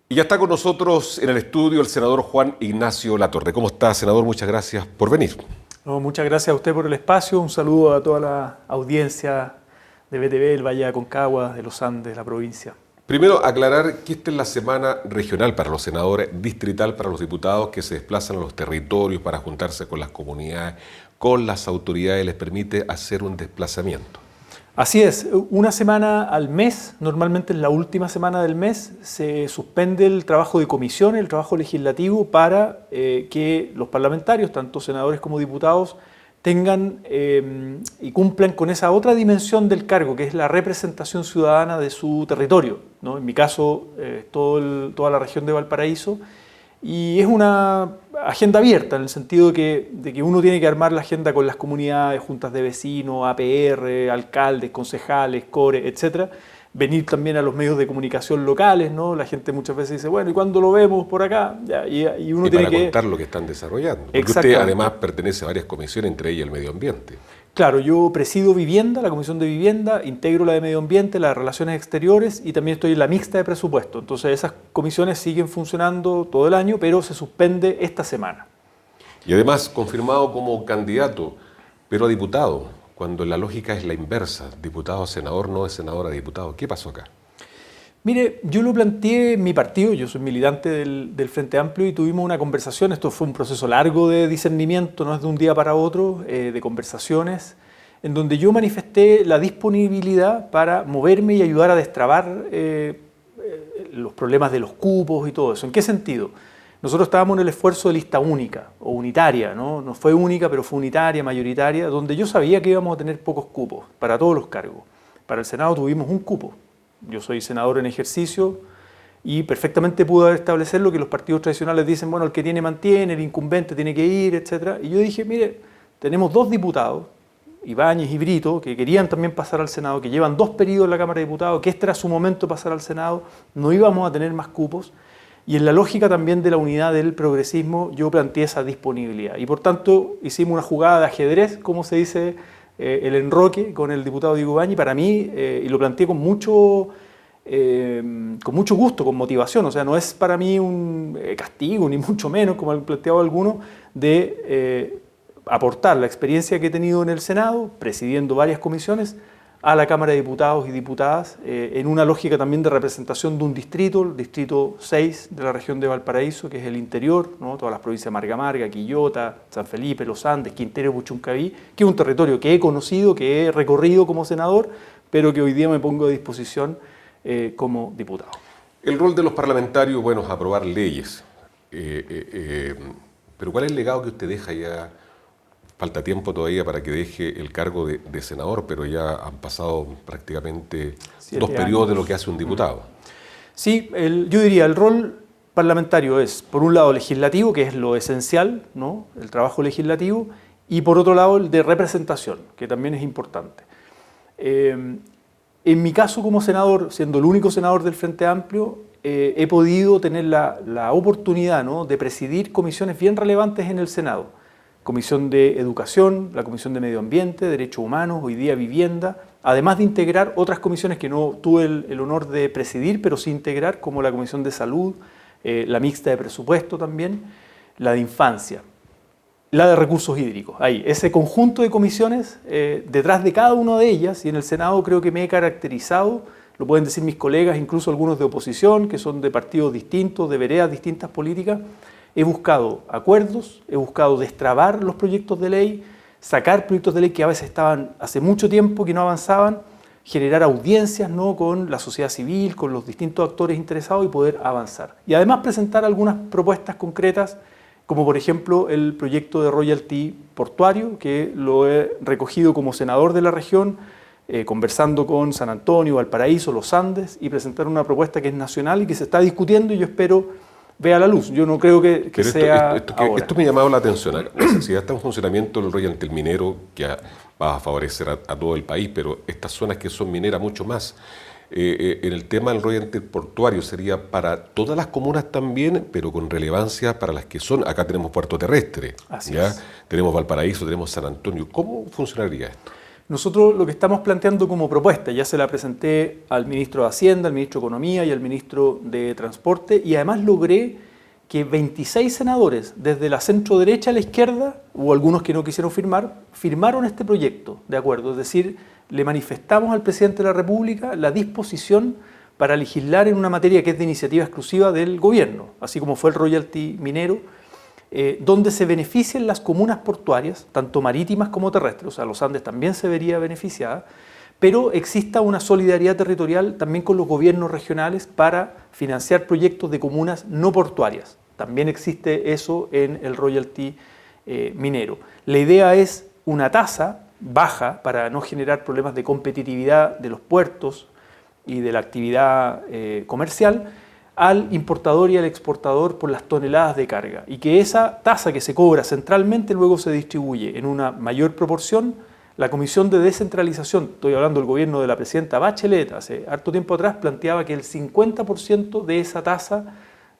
Y ya está con nosotros en el estudio el senador Juan Ignacio Latorre. ¿Cómo está, senador? Muchas gracias por venir. No, muchas gracias a usted por el espacio. Un saludo a toda la audiencia de BTV, el Valle de Aconcagua, de los Andes, la provincia. Primero, aclarar que esta es la semana regional para los senadores, distrital para los diputados que se desplazan a los territorios para juntarse con las comunidades, con las autoridades, les permite hacer un desplazamiento. Así es, una semana al mes, normalmente en la última semana del mes, se suspende el trabajo de comisión, el trabajo legislativo, para que los parlamentarios, tanto senadores como diputados, tengan y cumplan con esa otra dimensión del cargo, que es la representación ciudadana de su territorio, ¿no? En mi caso, toda la región de Valparaíso, y es una agenda abierta en el sentido de que uno tiene que armar la agenda con las comunidades, juntas de vecinos, APR, alcaldes, concejales, core, etc. Venir también a los medios de comunicación locales, ¿no? La gente muchas veces dice, bueno, ¿y cuándo lo vemos por acá? Ya, y uno tiene que contar lo que están desarrollando. Porque usted además pertenece a varias comisiones, entre ellas el medio ambiente. Claro, yo presido Vivienda, la Comisión de Vivienda, integro la de Medio Ambiente, la de Relaciones Exteriores y también estoy en la mixta de presupuesto. Entonces esas comisiones siguen funcionando todo el año, pero se suspende esta semana. Y además confirmado como candidato, pero a diputado, cuando la lógica es la inversa, diputado a senador, no de senador a diputado. ¿Qué pasó acá? Mire, yo lo planteé en mi partido, yo soy militante del Frente Amplio y tuvimos una conversación, esto fue un proceso largo de discernimiento, no es de un día para otro, de conversaciones, en donde yo manifesté la disponibilidad para moverme y ayudar a destrabar los problemas de los cupos y todo eso. ¿En qué sentido? Nosotros estábamos en el esfuerzo de lista única o unitaria, ¿no? No fue única, pero fue unitaria, mayoritaria, donde yo sabía que íbamos a tener pocos cupos para todos los cargos. Para el Senado tuvimos un cupo. Yo soy senador en ejercicio y perfectamente pude establecer lo que los partidos tradicionales dicen, bueno, el que tiene mantiene, el incumbente tiene que ir, etc. Y yo dije, mire, tenemos dos diputados, Ibáñez y Brito, que querían también pasar al Senado, que llevan 2 periodos en la Cámara de Diputados, que este era su momento de pasar al Senado, no íbamos a tener más cupos. Y en la lógica también de la unidad del progresismo, yo planteé esa disponibilidad. Y por tanto, hicimos una jugada de ajedrez, como se dice, el enroque con el diputado Diego Ibáñez, para mí, y lo planteé con mucho gusto, con motivación, o sea, no es para mí un castigo, ni mucho menos, como han planteado algunos, de aportar la experiencia que he tenido en el Senado, presidiendo varias comisiones, a la Cámara de Diputados y Diputadas, en una lógica también de representación de un distrito, el distrito 6 de la región de Valparaíso, que es el interior, ¿no? Todas las provincias de Marga Marga, Quillota, San Felipe, Los Andes, Quintero, Puchuncaví, que es un territorio que he conocido, que he recorrido como senador, pero que hoy día me pongo a disposición como diputado. El rol de los parlamentarios, bueno, es aprobar leyes, pero ¿cuál es el legado que usted deja ya? Falta tiempo todavía para que deje el cargo de senador, pero ya han pasado prácticamente 2 periodos de lo que hace un diputado. Sí, yo diría, el rol parlamentario es, por un lado, legislativo, que es lo esencial, ¿no? El trabajo legislativo, y por otro lado, el de representación, que también es importante. En mi caso como senador, siendo el único senador del Frente Amplio, he podido tener la oportunidad, ¿no?, de presidir comisiones bien relevantes en el Senado. Comisión de Educación, la Comisión de Medio Ambiente, Derechos Humanos, hoy día Vivienda, además de integrar otras comisiones que no tuve el honor de presidir, pero sí integrar, como la Comisión de Salud, la mixta de presupuesto también, la de Infancia, la de Recursos Hídricos. Ahí, ese conjunto de comisiones, detrás de cada una de ellas, y en el Senado creo que me he caracterizado, lo pueden decir mis colegas, incluso algunos de oposición, que son de partidos distintos, de veredas distintas políticas. He buscado acuerdos, he buscado destrabar los proyectos de ley, sacar proyectos de ley que a veces estaban hace mucho tiempo que no avanzaban, generar audiencias, ¿no?, con la sociedad civil, con los distintos actores interesados y poder avanzar. Y además presentar algunas propuestas concretas, como por ejemplo el proyecto de royalty portuario, que lo he recogido como senador de la región, conversando con San Antonio, Valparaíso, Los Andes, y presentar una propuesta que es nacional y que se está discutiendo y yo espero vea la luz. Yo no creo que sea ahora. Esto me ha llamado la atención. Si ya está en funcionamiento el royalty minero, que va a favorecer a todo el país, pero estas zonas que son mineras mucho más. En el tema del royalty portuario sería para todas las comunas también, pero con relevancia para las que son. Acá tenemos Puerto Terrestre, Así ¿ya? Es. Tenemos Valparaíso, tenemos San Antonio. ¿Cómo funcionaría esto? Nosotros lo que estamos planteando como propuesta, ya se la presenté al ministro de Hacienda, al ministro de Economía y al ministro de Transporte, y además logré que 26 senadores, desde la centro derecha a la izquierda, o algunos que no quisieron firmar, firmaron este proyecto de acuerdo. Es decir, le manifestamos al presidente de la República la disposición para legislar en una materia que es de iniciativa exclusiva del gobierno, así como fue el royalty minero, donde se beneficien las comunas portuarias, tanto marítimas como terrestres, o sea, los Andes también se vería beneficiada, pero exista una solidaridad territorial también con los gobiernos regionales para financiar proyectos de comunas no portuarias. También existe eso en el royalty minero. La idea es una tasa baja para no generar problemas de competitividad de los puertos y de la actividad comercial al importador y al exportador por las toneladas de carga, y que esa tasa que se cobra centralmente luego se distribuye en una mayor proporción. La Comisión de Descentralización, estoy hablando del gobierno de la presidenta Bachelet, hace harto tiempo atrás, planteaba que el 50% de esa tasa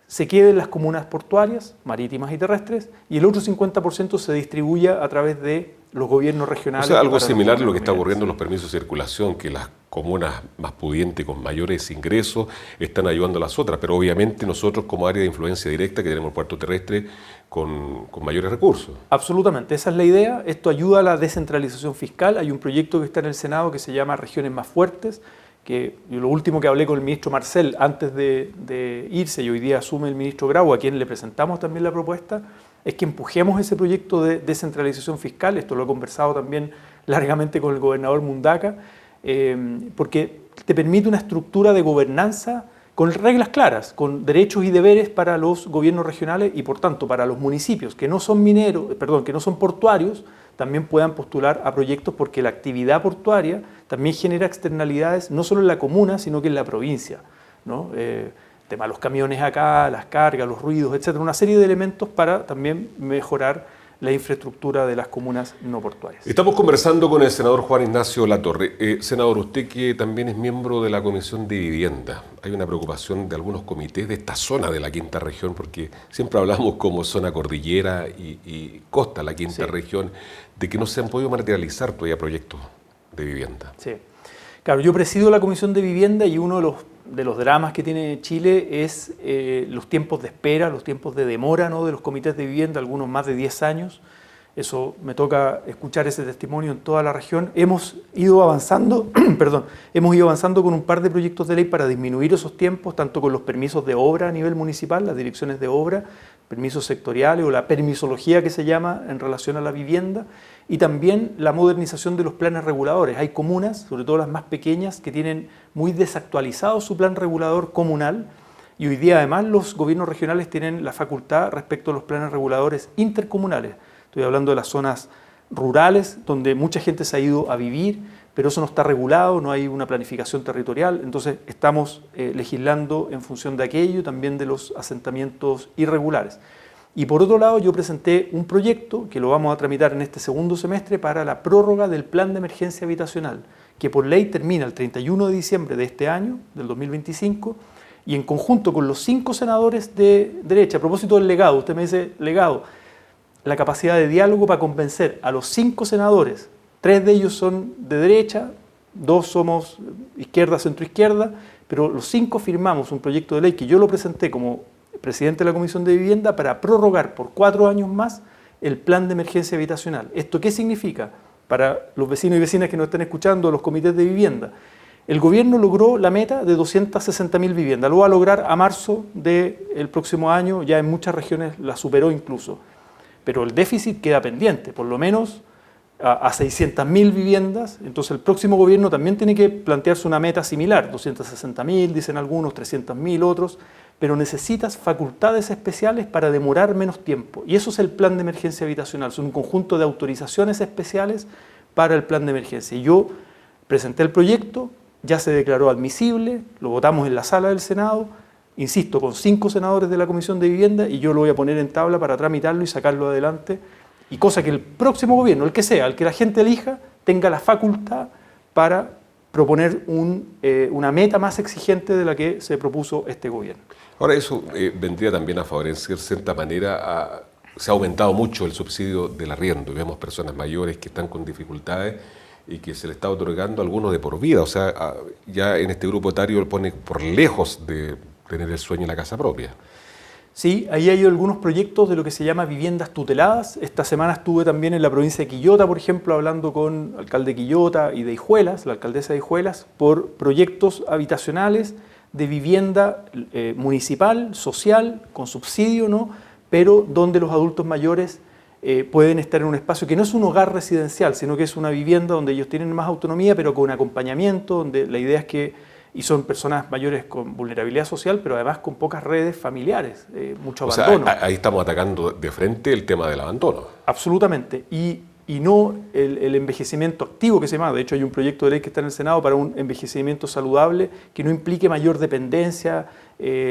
se quede en las comunas portuarias, marítimas y terrestres, y el otro 50% se distribuya a través de los gobiernos regionales. O sea, algo similar a lo que está ocurriendo en los permisos de circulación, que las comunas más pudientes, con mayores ingresos, están ayudando a las otras, pero obviamente nosotros como área de influencia directa, que tenemos el puerto terrestre, con mayores recursos. Absolutamente, esa es la idea. Esto ayuda a la descentralización fiscal. Hay un proyecto que está en el Senado que se llama Regiones Más Fuertes, que lo último que hablé con el ministro Marcel antes de irse, y hoy día asume el ministro Grau, a quien le presentamos también la propuesta, es que empujemos ese proyecto de descentralización fiscal. Esto lo he conversado también largamente con el gobernador Mundaca, porque te permite una estructura de gobernanza con reglas claras, con derechos y deberes para los gobiernos regionales y por tanto para los municipios que no son que no son portuarios, también puedan postular a proyectos, porque la actividad portuaria también genera externalidades no solo en la comuna, sino que en la provincia, ¿no? Tema de los camiones acá, las cargas, los ruidos, etcétera, una serie de elementos para también mejorar la infraestructura de las comunas no portuarias. Estamos conversando con el senador Juan Ignacio Latorre. Senador, usted que también es miembro de la Comisión de Vivienda, hay una preocupación de algunos comités de esta zona de la quinta región, porque siempre hablamos como zona cordillera y costa, la quinta región, de que no se han podido materializar todavía proyectos de vivienda. Sí, claro, yo presido la Comisión de Vivienda y uno de los dramas que tiene Chile es los tiempos de espera, los tiempos de demora, ¿no?, de los comités de vivienda, algunos más de 10 años. Eso me toca escuchar ese testimonio en toda la región. Hemos ido avanzando, hemos ido avanzando con un par de proyectos de ley para disminuir esos tiempos, tanto con los permisos de obra a nivel municipal, las direcciones de obra, permisos sectoriales o la permisología que se llama en relación a la vivienda, y también la modernización de los planes reguladores. Hay comunas, sobre todo las más pequeñas, que tienen muy desactualizado su plan regulador comunal, y hoy día además los gobiernos regionales tienen la facultad respecto a los planes reguladores intercomunales. Estoy hablando de las zonas rurales, donde mucha gente se ha ido a vivir, pero eso no está regulado, no hay una planificación territorial. Entonces estamos legislando en función de aquello, también de los asentamientos irregulares. Y por otro lado, yo presenté un proyecto que lo vamos a tramitar en este segundo semestre para la prórroga del plan de emergencia habitacional, que por ley termina el 31 de diciembre de este año, del 2025, y en conjunto con los 5 senadores de derecha. A propósito del legado, usted me dice legado, la capacidad de diálogo para convencer a los 5 senadores, 3 de ellos son de derecha, 2 somos izquierda, centroizquierda, pero los 5 firmamos un proyecto de ley que yo lo presenté como presidente de la Comisión de Vivienda para prorrogar por 4 años más el plan de emergencia habitacional. ¿Esto qué significa? Para los vecinos y vecinas que nos están escuchando, los comités de vivienda. El gobierno logró la meta de 260.000 viviendas, lo va a lograr a marzo del próximo año, ya en muchas regiones la superó incluso. Pero el déficit queda pendiente, por lo menos a 600.000 viviendas. Entonces el próximo gobierno también tiene que plantearse una meta similar, 260.000, dicen algunos, 300.000 otros, pero necesitas facultades especiales para demorar menos tiempo. Y eso es el plan de emergencia habitacional, son un conjunto de autorizaciones especiales para el plan de emergencia. Y yo presenté el proyecto, ya se declaró admisible, lo votamos en la sala del Senado, insisto, con 5 senadores de la Comisión de Vivienda, y yo lo voy a poner en tabla para tramitarlo y sacarlo adelante, y cosa que el próximo gobierno, el que sea, el que la gente elija, tenga la facultad para proponer una meta más exigente de la que se propuso este gobierno. Ahora, eso vendría también a favorecer, de cierta manera, se ha aumentado mucho el subsidio del arriendo, y vemos personas mayores que están con dificultades y que se le está otorgando a algunos de por vida. O sea, ya en este grupo etario lo pone por lejos de tener el sueño en la casa propia. Sí, ahí hay algunos proyectos de lo que se llama viviendas tuteladas. Esta semana estuve también en la provincia de Quillota, por ejemplo, hablando con el alcalde de Quillota y de Hijuelas, la alcaldesa de Hijuelas, por proyectos habitacionales de vivienda municipal, social, con subsidio, ¿no? Pero donde los adultos mayores pueden estar en un espacio que no es un hogar residencial, sino que es una vivienda donde ellos tienen más autonomía, pero con acompañamiento, donde la idea es que y son personas mayores con vulnerabilidad social, pero además con pocas redes familiares, mucho abandono. O sea, ahí estamos atacando de frente el tema del abandono. Absolutamente. Y no el envejecimiento activo que se llama. De hecho, hay un proyecto de ley que está en el Senado para un envejecimiento saludable que no implique mayor dependencia,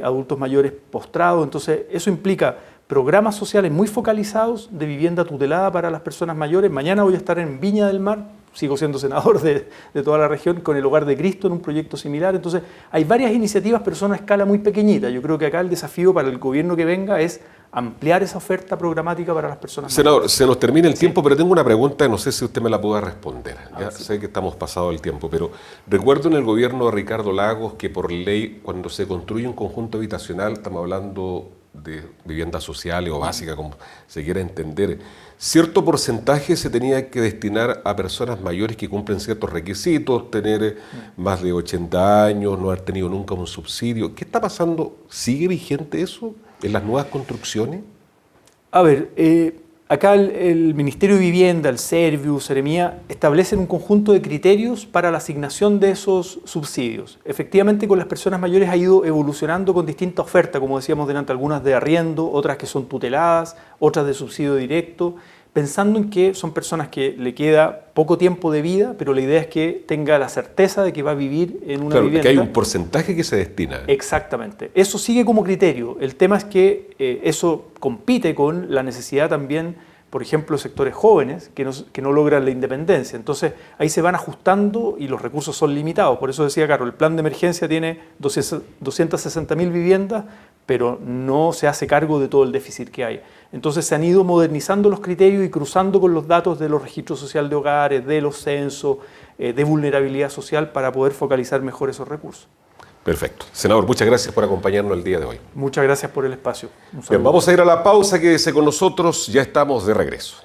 adultos mayores postrados. Entonces, eso implica programas sociales muy focalizados de vivienda tutelada para las personas mayores. Mañana voy a estar en Viña del Mar, sigo siendo senador de toda la región, con el Hogar de Cristo en un proyecto similar. Entonces, hay varias iniciativas, pero son a escala muy pequeñita. Yo creo que acá el desafío para el gobierno que venga es ampliar esa oferta programática para las personas Senador, mayores. se nos termina el tiempo, pero tengo una pregunta, no sé si usted me la pueda responder. Ya sé que estamos pasados el tiempo, pero recuerdo en el gobierno de Ricardo Lagos que por ley, cuando se construye un conjunto habitacional, estamos hablando de viviendas sociales o básicas, como se quiera entender, cierto porcentaje se tenía que destinar a personas mayores que cumplen ciertos requisitos, tener más de 80 años, no haber tenido nunca un subsidio. ¿Qué está pasando? ¿Sigue vigente eso en las nuevas construcciones? A ver, acá el Ministerio de Vivienda, el Serviu, Seremía, establecen un conjunto de criterios para la asignación de esos subsidios. Efectivamente, con las personas mayores ha ido evolucionando con distinta oferta, como decíamos delante, algunas de arriendo, otras que son tuteladas, otras de subsidio directo, pensando en que son personas que le queda poco tiempo de vida, pero la idea es que tenga la certeza de que va a vivir en una vivienda. Que hay un porcentaje que se destina. Exactamente. Eso sigue como criterio. El tema es que eso compite con la necesidad también, por ejemplo, de sectores jóvenes que no logran la independencia. Entonces, ahí se van ajustando y los recursos son limitados. Por eso decía Carlos, el plan de emergencia tiene 260.000 viviendas, pero no se hace cargo de todo el déficit que hay. Entonces se han ido modernizando los criterios y cruzando con los datos de los registros sociales de hogares, de los censos, de vulnerabilidad social para poder focalizar mejor esos recursos. Perfecto. Senador, muchas gracias por acompañarnos el día de hoy. Muchas gracias por el espacio. Bien, vamos a ir a la pausa, quédese con nosotros, ya estamos de regreso.